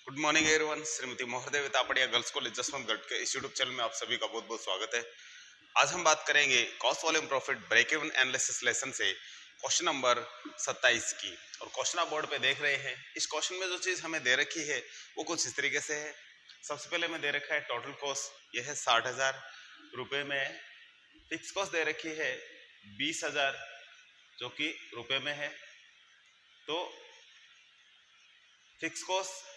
Good morning everyone. Shrimati Mohardevi Tapadia girls college Jaswantgarh के इस YouTube channel में आप सभी का बहुत बहुत स्वागत है। आज हम बात करेंगे cost volume profit break even analysis lesson से क्वेश्चन नंबर 27 की। और क्वेश्चन आप बोर्ड पे देख रहे हैं। इस क्वेश्चन में जो चीज हमें दे रखी है वो कुछ इस तरीके से है। सबसे पहले हमें दे रखा है टोटल कॉस्ट, यह है 60,000 रुपये में। फिक्स कॉस्ट दे रखी है 20,000 जो कि रुपये में है। तो फिक्स कॉस्ट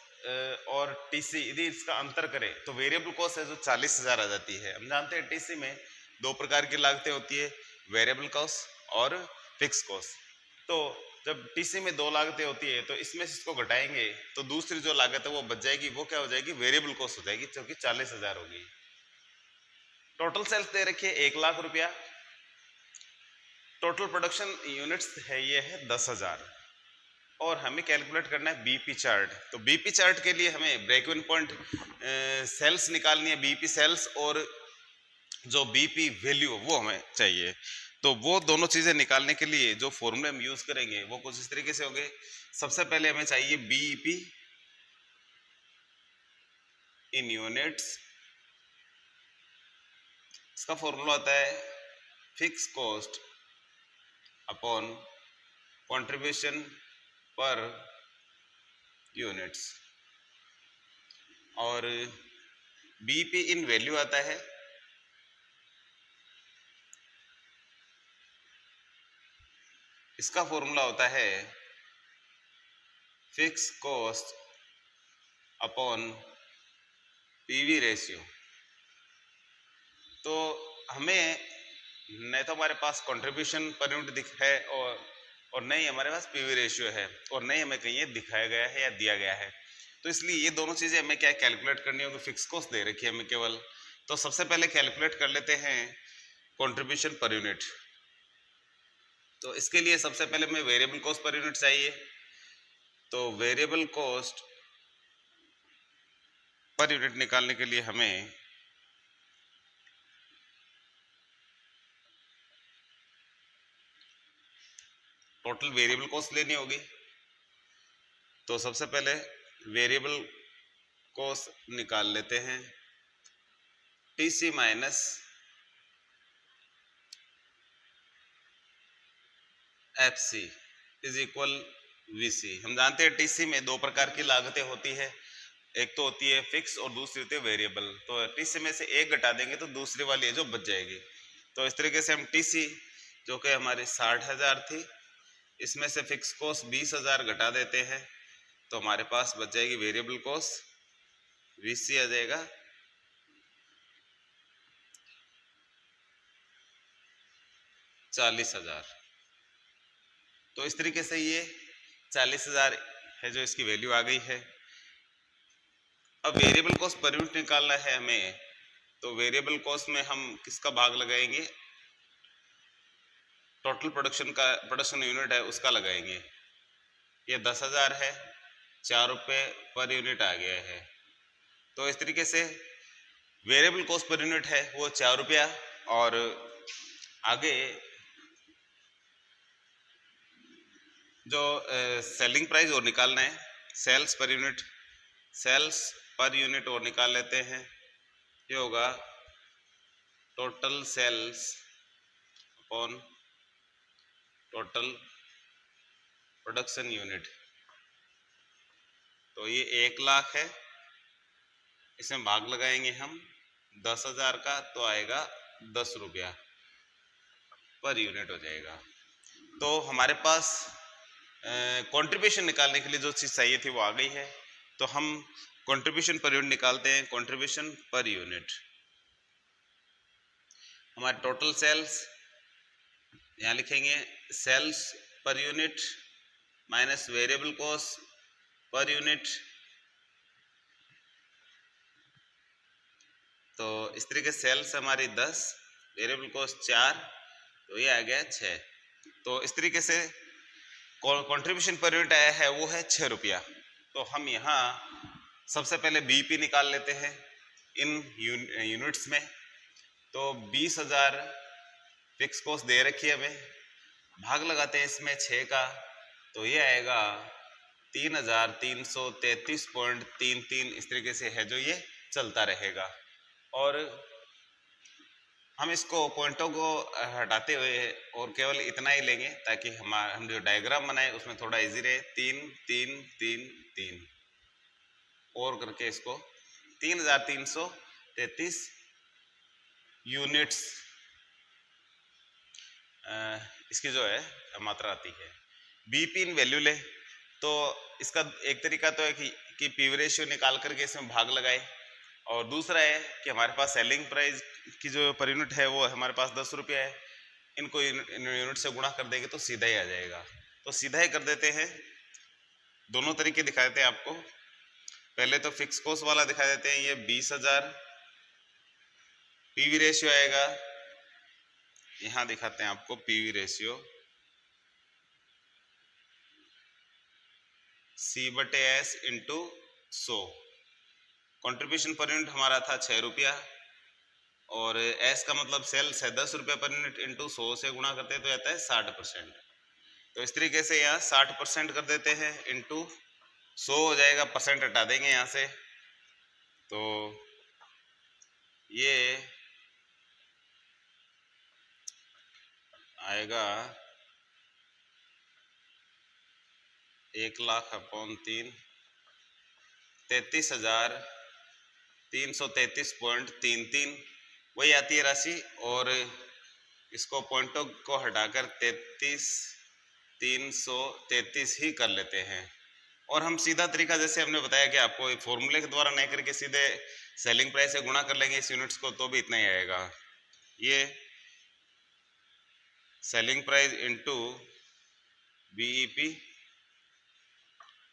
और टीसी यदि इसका अंतर करें तो वेरिएबल कॉस्ट है जो 40,000 आ जाती है। हम जानते हैं टीसी में दो प्रकार की लागतें होती है, वेरिएबल कॉस्ट और फिक्स कॉस्ट। तो जब टीसी में दो लागतें होती है तो इसमें से इसको घटाएंगे तो दूसरी जो लागत है वो बच जाएगी, वो क्या हो जाएगी, वेरिएबल कॉस्ट हो जाएगी, जो कि 40,000 होगी। टोटल सेल्स दे रखी है 1,00,000 रुपया। टोटल प्रोडक्शन यूनिट्स है ये है 10,000 और हमें कैलकुलेट करना है बीपी चार्ट। तो बीपी चार्ट के लिए हमें ब्रेक इवन पॉइंट सेल्स निकालनी है, बीपी सेल्स और जो बीपी वैल्यू वो हमें चाहिए। तो वो दोनों चीजें निकालने के लिए जो फॉर्मूले हम यूज करेंगे वो कुछ इस तरीके से होंगे। सबसे पहले हमें चाहिए बीईपी इन यूनिट्स। इसका फॉर्मूला होता है फिक्स कॉस्ट अपॉन कंट्रीब्यूशन पर यूनिट्स, और बीपी इन वैल्यू आता है इसका फॉर्मूला होता है fix cost upon PV ratio. तो हमें नहीं तो हमारे पास कंट्रीब्यूशन पर यूनिट दिख है और नहीं हमारे पास पीवी रेशियो है, और नहीं हमें कहीं दिखाया गया है या दिया गया है। तो इसलिए ये दोनों चीजें हमें क्या कैलकुलेट करनी होगी। फिक्स कॉस्ट दे रखी है हमें केवल, तो सबसे पहले कैलकुलेट कर लेते हैं कंट्रीब्यूशन पर यूनिट। तो इसके लिए सबसे पहले हमें वेरिएबल कॉस्ट पर यूनिट चाहिए। तो वेरिएबल कॉस्ट पर यूनिट निकालने के लिए हमें टोटल वेरिएबल कॉस्ट लेनी होगी। तो सबसे पहले वेरिएबल कॉस्ट निकाल लेते हैं। TC minus FC is equal VC. हम जानते हैं टीसी में दो प्रकार की लागतें होती है, एक तो होती है फिक्स और दूसरी होती है वेरिएबल। तो टीसी में से एक घटा देंगे तो दूसरी वाली है जो बच जाएगी। तो इस तरीके से हम टीसी जो कि हमारी 60,000 थी, इसमें से फिक्स कॉस्ट 20,000 घटा देते हैं तो हमारे पास बच जाएगी वेरिएबल कॉस्ट वीसी आ जाएगा 40,000। तो इस तरीके से ये 40,000 है जो इसकी वैल्यू आ गई है। अब वेरिएबल कॉस्ट पर यूनिट निकालना है हमें। तो वेरिएबल कॉस्ट में हम किसका भाग लगाएंगे, टोटल प्रोडक्शन यूनिट है उसका लगाएंगे। ये 10,000 है, 4 रुपये पर यूनिट आ गया है। तो इस तरीके से वेरिएबल कॉस्ट पर यूनिट है वो 4 रुपया, और आगे जो सेलिंग प्राइस और निकालना है, सेल्स पर यूनिट और निकाल लेते हैं। ये होगा total sales upon total production unit. तो ये 1,00,000 है, इसमें भाग लगाएंगे हम 10,000 का तो आएगा 10 रुपया पर यूनिट हो जाएगा। तो हमारे पास कंट्रीब्यूशन निकालने के लिए जो चीज़ चाहिए थी वो आ गई है। तो हम कंट्रीब्यूशन पर यूनिट निकालते हैं। कंट्रीब्यूशन पर यूनिट हमारे टोटल सेल्स, यहाँ लिखेंगे sales per unit minus variable cost per unit. तो इस तरीके सेल्स हमारी 10, वेरिएबल कॉस्ट 4, तो ये आ गया 6। तो इस तरीके से कंट्रीब्यूशन पर यूनिट आया है वो है 6 रुपया। तो हम यहाँ सबसे पहले बीपी निकाल लेते हैं इन यूनिट्स में। तो 20,000 फिक्स कॉस्ट दे रखी है हमें, भाग लगाते हैं इसमें 6 का, तो ये आएगा 3,333.33 इस तरीके से है जो ये चलता रहेगा। और हम इसको पॉइंटों को हटाते हुए और केवल इतना ही लेंगे ताकि हम जो डायग्राम बनाए उसमें थोड़ा इजी रहे। 3 3 3 3 और करके इसको 3,333 यूनिट्स इसकी जो है मात्रा आती है। बीपी इन वैल्यू ले तो इसका एक तरीका तो है कि पीवी रेशियो निकाल करके इसमें भाग लगाए, और दूसरा है कि हमारे पास सेलिंग प्राइस की जो पर यूनिट है वो हमारे पास 10 रुपया है, इनको यूनिट से गुणा कर देंगे तो सीधा ही आ जाएगा। तो सीधा ही कर देते हैं, दोनों तरीके दिखा देते हैं आपको। पहले तो फिक्स कॉस्ट वाला दिखा देते हैं, ये 20,000 पीवी रेशियो आएगा, यहां दिखाते हैं आपको PV ratio C/S into 100। Contribution per unit हमारा था 6 रुपया, और एस का मतलब सेल्स है 10 रुपये पर यूनिट इंटू 100 से गुणा करते हैं तो आता है 60%। तो इस तरीके से यहाँ 60% कर देते हैं, इंटू 100 हो जाएगा, परसेंट हटा देंगे यहाँ से, तो ये आएगा 1,00,000/3 33,333.33 वही आती है राशि। और इसको पॉइंटों को हटाकर 33,333 ही कर लेते हैं। और हम सीधा तरीका जैसे हमने बताया कि आपको फॉर्मूले के द्वारा नहीं करके सीधे सेलिंग प्राइस से गुणा कर लेंगे इस यूनिट्स को तो भी इतना ही आएगा। ये selling price into BEP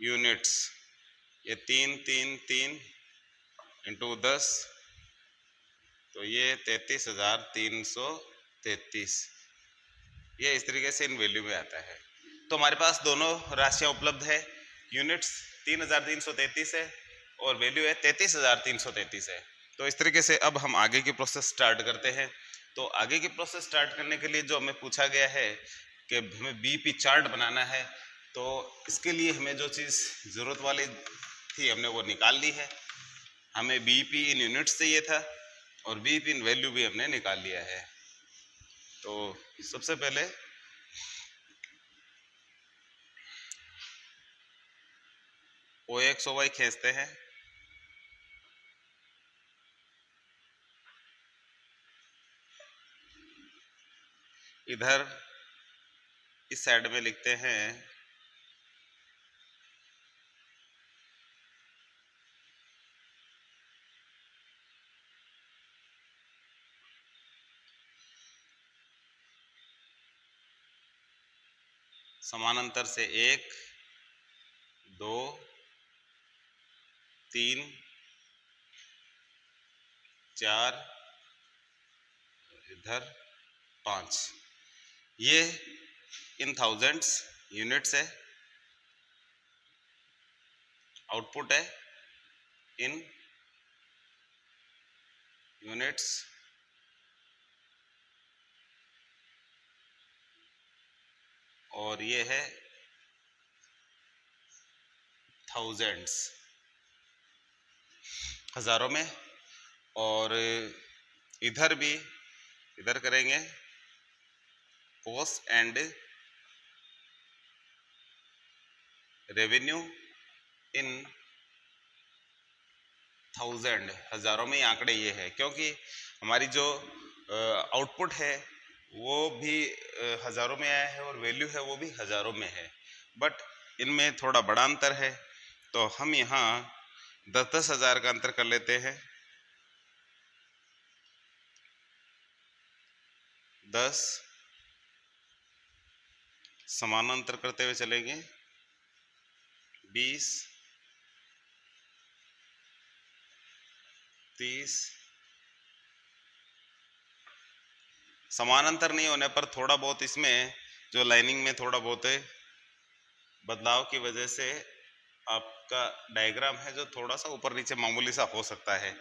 units, ये 333 इंटू 10 तो ये 33,333, ये इस तरीके से इन वैल्यू में आता है। तो हमारे पास दोनों राशियां उपलब्ध है, यूनिट्स 3,333 है और वैल्यू है 33,333 है। तो इस तरीके से अब हम आगे की प्रोसेस स्टार्ट करते हैं। तो आगे की प्रोसेस स्टार्ट करने के लिए जो हमें पूछा गया है कि हमें बीपी चार्ट बनाना है, तो इसके लिए हमें जो चीज़ ज़रूरत वाली थी हमने वो निकाल ली है। हमें बीपी इन यूनिट्स चाहिए था और बीपी इन वैल्यू भी हमने निकाल लिया है। तो सबसे पहले OX OY खींचते हैं, इधर इस साइड में लिखते हैं समानांतर से 1 2 3 4 इधर 5, ये इन थाउजेंड्स यूनिट्स है, आउटपुट है इन यूनिट्स, और ये है थाउजेंड्स हजारों में। और इधर भी इधर करेंगे cost and revenue in thousand, हजारों में आंकड़े ये है क्योंकि हमारी जो आउटपुट है वो भी हजारों में आया है और वैल्यू है वो भी हजारों में है, बट इनमें थोड़ा बड़ा अंतर है। तो हम यहाँ 10-10 हजार का अंतर कर लेते हैं, 10 समानांतर करते हुए चलेंगे, 20 30, समानांतर नहीं होने पर थोड़ा बहुत इसमें जो लाइनिंग में थोड़ा बहुत बदलाव की वजह से आपका डायग्राम है जो थोड़ा सा ऊपर नीचे मामूली सा हो सकता है,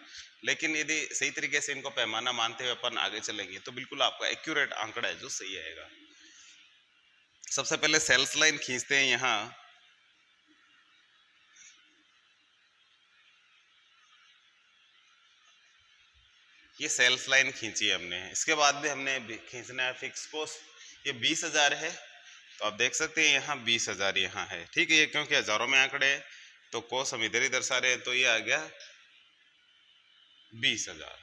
लेकिन यदि सही तरीके से इनको पैमाना मानते हुए अपन आगे चलेंगे तो बिल्कुल आपका एक्यूरेट आंकड़ा है जो सही आएगा। सबसे पहले सेल्स लाइन खींचते हैं यहाँ, ये सेल्स लाइन खींची है हमने, इसके बाद भी हमने खींचना है फिक्स कॉस्ट। ये 20,000 है, तो आप देख सकते हैं यहाँ 20,000 यहाँ है, ठीक है। ये क्योंकि हजारों में आंकड़े हैं तो कॉस्ट हम इधर ही दर्शा रहे हैं, तो ये आ गया 20,000।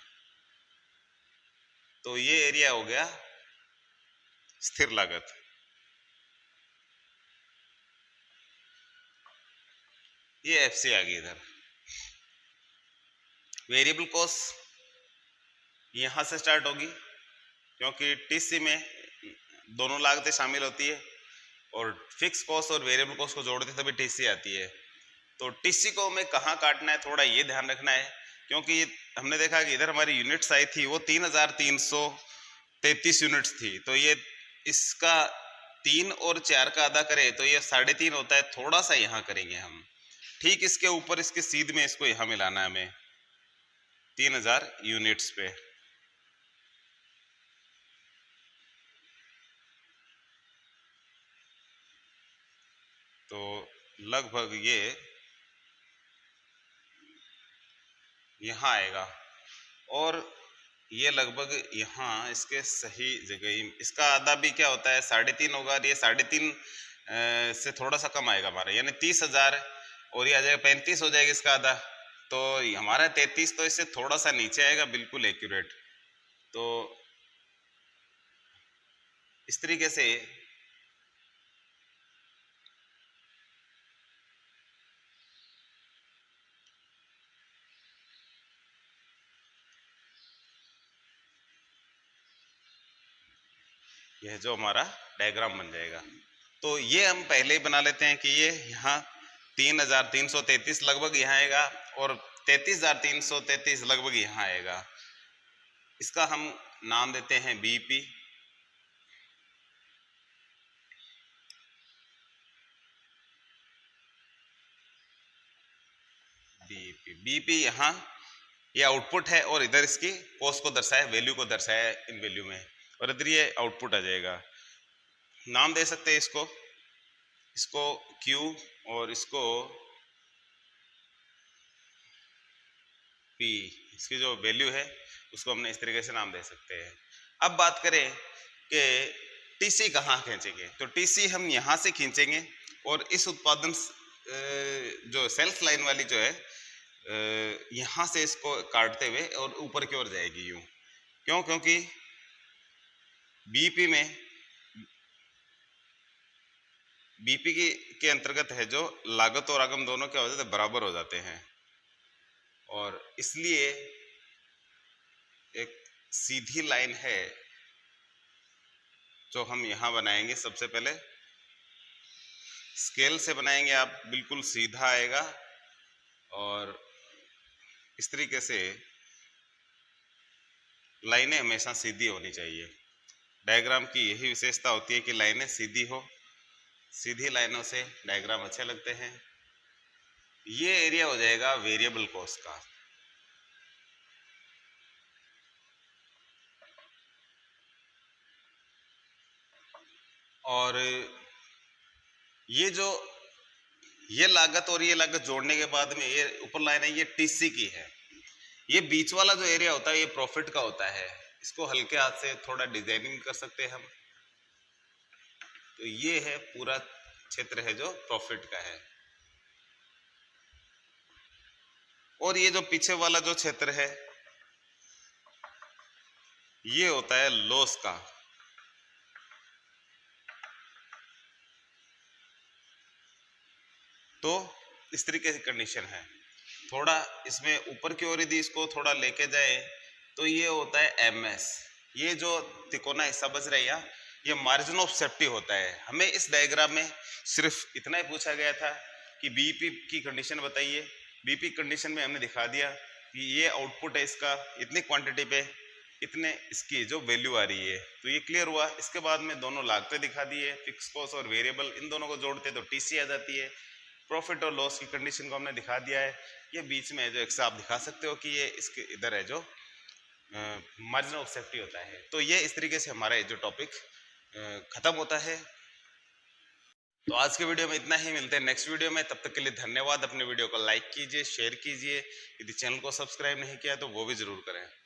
तो ये एरिया हो गया स्थिर लागत। ये एफसी आ गई इधर। वेरिएबल कॉस्ट यहां से स्टार्ट होगी, क्योंकि टीसी में दोनों लागतें शामिल होती है, और फिक्स कॉस्ट और वेरिएबल कॉस्ट को जोड़ते तभी टीसी आती है। तो टीसी को हमें कहाँ काटना है, थोड़ा ये ध्यान रखना है, क्योंकि हमने देखा कि इधर हमारी यूनिट्स आई थी वो 3,333 यूनिट्स थी। तो ये इसका 3 और 4 का आधा करे तो ये 3.5 होता है, थोड़ा सा यहाँ करेंगे हम, ठीक इसके ऊपर इसके सीध में इसको यहाँ मिलाना है हमें 3,000 यूनिट्स पे। तो लगभग ये यहाँ आएगा, और ये लगभग यहाँ इसके सही जगह ही, इसका आधा भी क्या होता है 3.5 होगा, और ये 3.5 से थोड़ा सा कम आएगा हमारा, यानी 30,000, और ये आ जाएगा 35 हो जाएगा इसका आधा, तो हमारा 33, तो इससे थोड़ा सा नीचे आएगा, बिल्कुल एक्यूरेट। तो इस तरीके से यह जो हमारा डायग्राम बन जाएगा। तो ये हम पहले ही बना लेते हैं कि ये यहाँ 3,333 लगभग यहाँ आएगा, और 33,333 लगभग यहाँ आएगा। इसका हम नाम देते हैं बीपी। बीपी यहाँ ये आउटपुट है, और इधर इसकी कॉस्ट को दर्शाया, वैल्यू को दर्शाया इन वैल्यू में, और इधर ये आउटपुट आ जाएगा। नाम दे सकते हैं इसको, इसको Q और इसको P, इसकी जो वैल्यू है उसको हमने इस तरीके से नाम दे सकते हैं। अब बात करें कि टीसी कहाँ खींचेंगे, तो टीसी हम यहाँ से खींचेंगे, और इस उत्पादन जो सेल्फ लाइन वाली जो है यहाँ से इसको काटते हुए और ऊपर की ओर जाएगी यूं। क्यों? क्योंकि बीपी में बीपी के अंतर्गत है जो लागत और आगम दोनों क्या हो जाते हैं, बराबर हो जाते हैं, और इसलिए एक सीधी लाइन है जो हम यहाँ बनाएंगे। सबसे पहले स्केल से बनाएंगे, आप बिल्कुल सीधा आएगा, और इस तरीके से लाइनें हमेशा सीधी होनी चाहिए। डायग्राम की यही विशेषता होती है कि लाइनें सीधी हो, सीधी लाइनों से डायग्राम अच्छे लगते हैं। ये एरिया हो जाएगा वेरिएबल कॉस्ट का। और ये लागत और ये लागत जोड़ने के बाद में ये ऊपर लाइन है, ये टीसी की है। ये बीच वाला जो एरिया होता है ये प्रॉफिट का होता है, इसको हल्के हाथ से थोड़ा डिजाइनिंग कर सकते हैं हम। तो ये है पूरा क्षेत्र है जो प्रॉफिट का है, और ये जो पीछे वाला जो क्षेत्र है ये होता है लॉस का। तो इस तरीके की कंडीशन है। थोड़ा इसमें ऊपर की ओर यदि इसको थोड़ा लेके जाए तो ये होता है एमएस। ये जो तिकोना हिस्सा बच रहा है ये मार्जिन ऑफ सेफ्टी होता है। हमें इस डायग्राम में सिर्फ इतना ही पूछा गया था कि बीपी की कंडीशन बताइए। बीपी कंडीशन में हमने दिखा दिया कि ये आउटपुट है इसका, इतनी क्वांटिटी पे इतने इसकी जो वैल्यू आ रही है, तो ये क्लियर हुआ। इसके बाद में दोनों लागतें दिखा दी है, फिक्स कॉस्ट और वेरिएबल, इन दोनों को जोड़ते तो टीसी आ जाती है। प्रॉफिट और लॉस की कंडीशन को हमने दिखा दिया है। ये बीच में है जो एक्स आप दिखा सकते हो कि ये इसके इधर है जो मार्जिन ऑफ सेफ्टी होता है। तो ये इस तरीके से हमारा जो टॉपिक खत्म होता है। तो आज के वीडियो में इतना ही, मिलते हैं नेक्स्ट वीडियो में। तब तक के लिए धन्यवाद। अपने वीडियो को लाइक कीजिए, शेयर कीजिए, यदि चैनल को सब्सक्राइब नहीं किया तो वो भी जरूर करें।